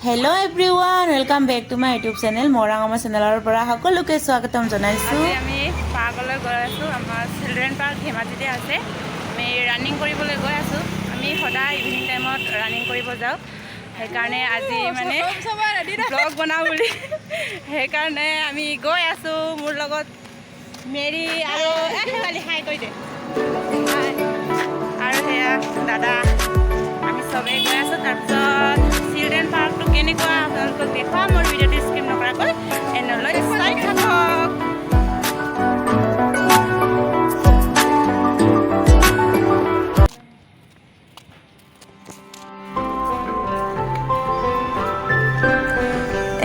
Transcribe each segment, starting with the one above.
Hello everyone, welcome back to my YouTube channel. Morangama channel পৰা সকলোকে স্বাগতম জনাইছো। আমি পাৰ্কলৈ গৈ আছো। আমাৰ চিলড্ৰেন পাৰ্ক ধেমাজিতে আছে। আমি ৰানিং কৰিবলৈ গৈ আছো। আমি সদায় ইভিনিং টাইমত ৰানিং কৰিব যাওঁ। সেইকাৰণে আজি মানে ব্লগ বনাও বুলি সেইকাৰণে আমি গৈ আছো। মোৰ লগত মেৰি আৰু একেবাৰে হাই কৈ দে আৰু হেয়া দাদা আমি সবে গৈ আছো। তাৰপিছত চিলড্ৰেন পাৰ্কটো কেনেকুৱা আপোনালোকক দেখুৱাম। মোৰ ভিডিঅ'টো স্কিপ নকৰাকৈ এনলৈ চাই থাকক।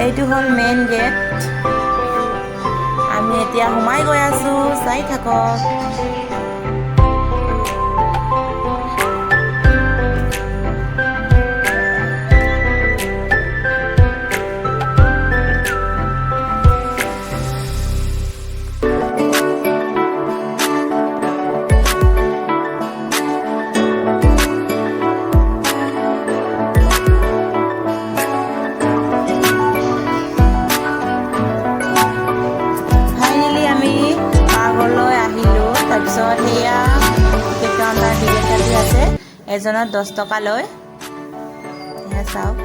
এইটো হ'ল মেইন গেট। আমি এতিয়া সোমাই গৈ আছো, চাই থাকক। তাৰপিছত সেয়া টিকেট কাউণ্টাৰ টিকেট কাটি আছে। এজনত 10 টকা লয়। সেয়া চাওক।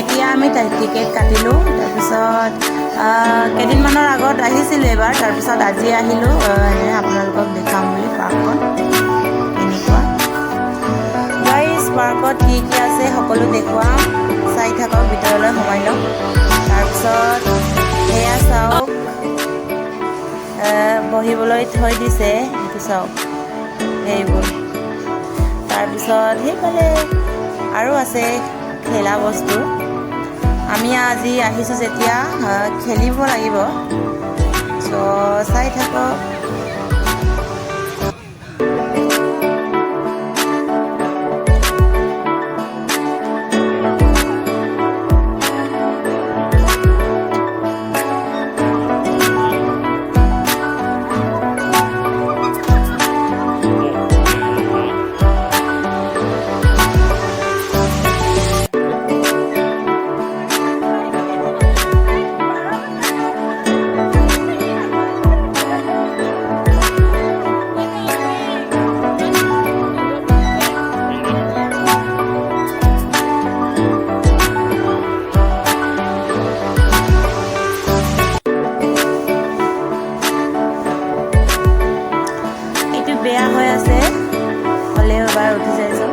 এতিয়া আমি টিকেট কাটিলোঁ। তাৰপিছত কেইদিনমানৰ আগত আহিছিলোঁ এবাৰ। তাৰপিছত আজি আহিলোঁ আপোনালোকক দেখাম বুলি পাৰ্কখন এনেকুৱা। গাইজ পাৰ্কত কি কি আছে সকলো দেখুৱাম, চাই থাকক। ভিতৰলৈ সোমাই লওঁ। তাৰপিছত সেয়া চাওক, বহিবলৈ থৈ দিছে, সেইটো চাওক সেইবোৰ। তাৰপিছত সেইফালে আৰু আছে খেলা বস্তু। আমি আজি আহিছোঁ যেতিয়া খেলিব লাগিব। চ' চাই থাকক। বেয়া হৈ আছে, হ'লেও এবাৰ উঠি যাইছোঁ।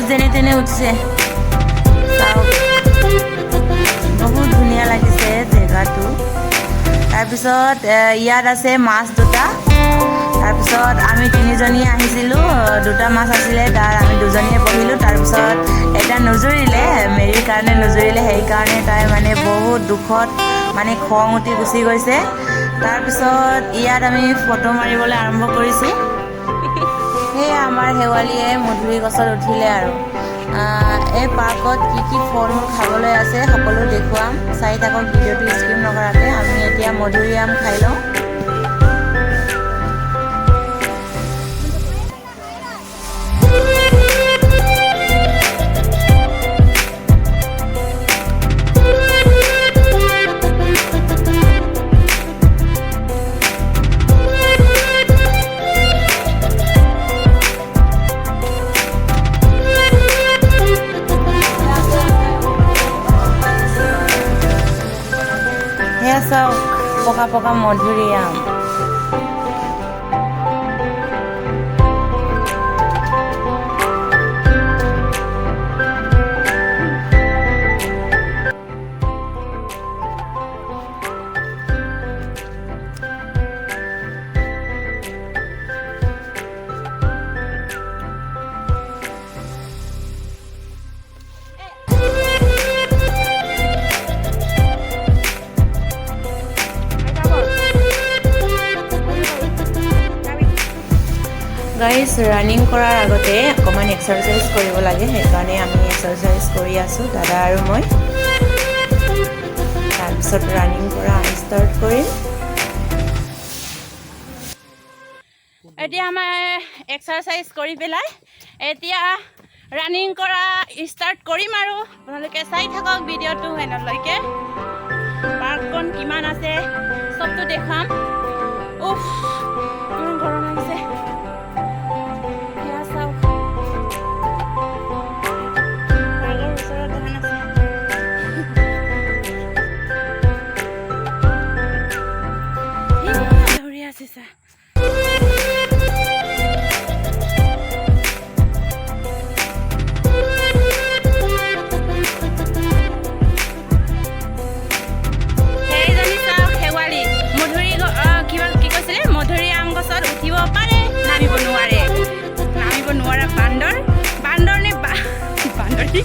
যেনে তেনে উঠিছে, চাওক বহুত ধুনীয়া লাগিছে জেগাটো। তাৰপিছত ইয়াত আছে মাছ দুটা। তাৰপিছত আমি তিনিজনীয়ে আহিছিলোঁ, দুটা মাছ আছিলে, তাৰ আমি দুজনীয়ে বহিলোঁ। তাৰপিছত এটা নুজুৰিলে, মেৰিৰ কাৰণে নুজুৰিলে, সেইকাৰণে তাই মানে বহুত দুখত মানে খং উঠি গুচি গৈছে। তাৰপিছত ইয়াত আমি ফটো মাৰিবলৈ আৰম্ভ কৰিছোঁ। সেয়া আমাৰ শেৱালীয়ে মধুৰি গছত উঠিলে আৰু। এই পাৰ্কত কি কি ফল মূল খাবলৈ আছে সকলো দেখুৱাম, চাই থাকক ভিডিঅ'টো স্কিপ নকৰাকৈ। আমি এতিয়া মধুৰি আম খাই লওঁ। পকা মধুৰিআম। গাইজ ৰানিং কৰাৰ আগতে অকণমান এক্সাৰচাইজ কৰিব লাগে, সেইকাৰণে আমি এক্সাৰচাইজ কৰি আছোঁ দাদা আৰু মই। তাৰপিছত ৰানিং কৰা ষ্টাৰ্ট কৰিম। এতিয়া আমাৰ এক্সাৰচাইজ কৰি পেলাই এতিয়া ৰানিং কৰা ষ্টাৰ্ট কৰিম আৰু আপোনালোকে চাই থাকক ভিডিঅ'টো এনলৈকে। পাৰ্কখন কিমান আছে চবটো দেখাম। উফ ইমান গৰম লাগিছে। মধুৰিআম গছত উঠিব পাৰে, নামিব নোৱাৰা বান্দৰ নে বান্দৰী।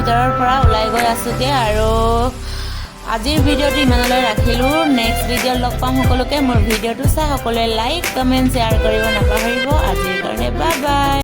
ভিতৰৰ পৰা ওলাই গৈ আছোঁগে আৰু আজিৰ ভিডিঅ'টো ইমানলৈ ৰাখিলোঁ। নেক্সট ভিডিঅ'ত লগ পাম সকলোকে। মোৰ ভিডিঅ'টো চাই সকলোৱে লাইক কমেণ্ট শ্বেয়াৰ কৰিব নাপাহৰিব। আজিৰ কাৰণে বাই বাই।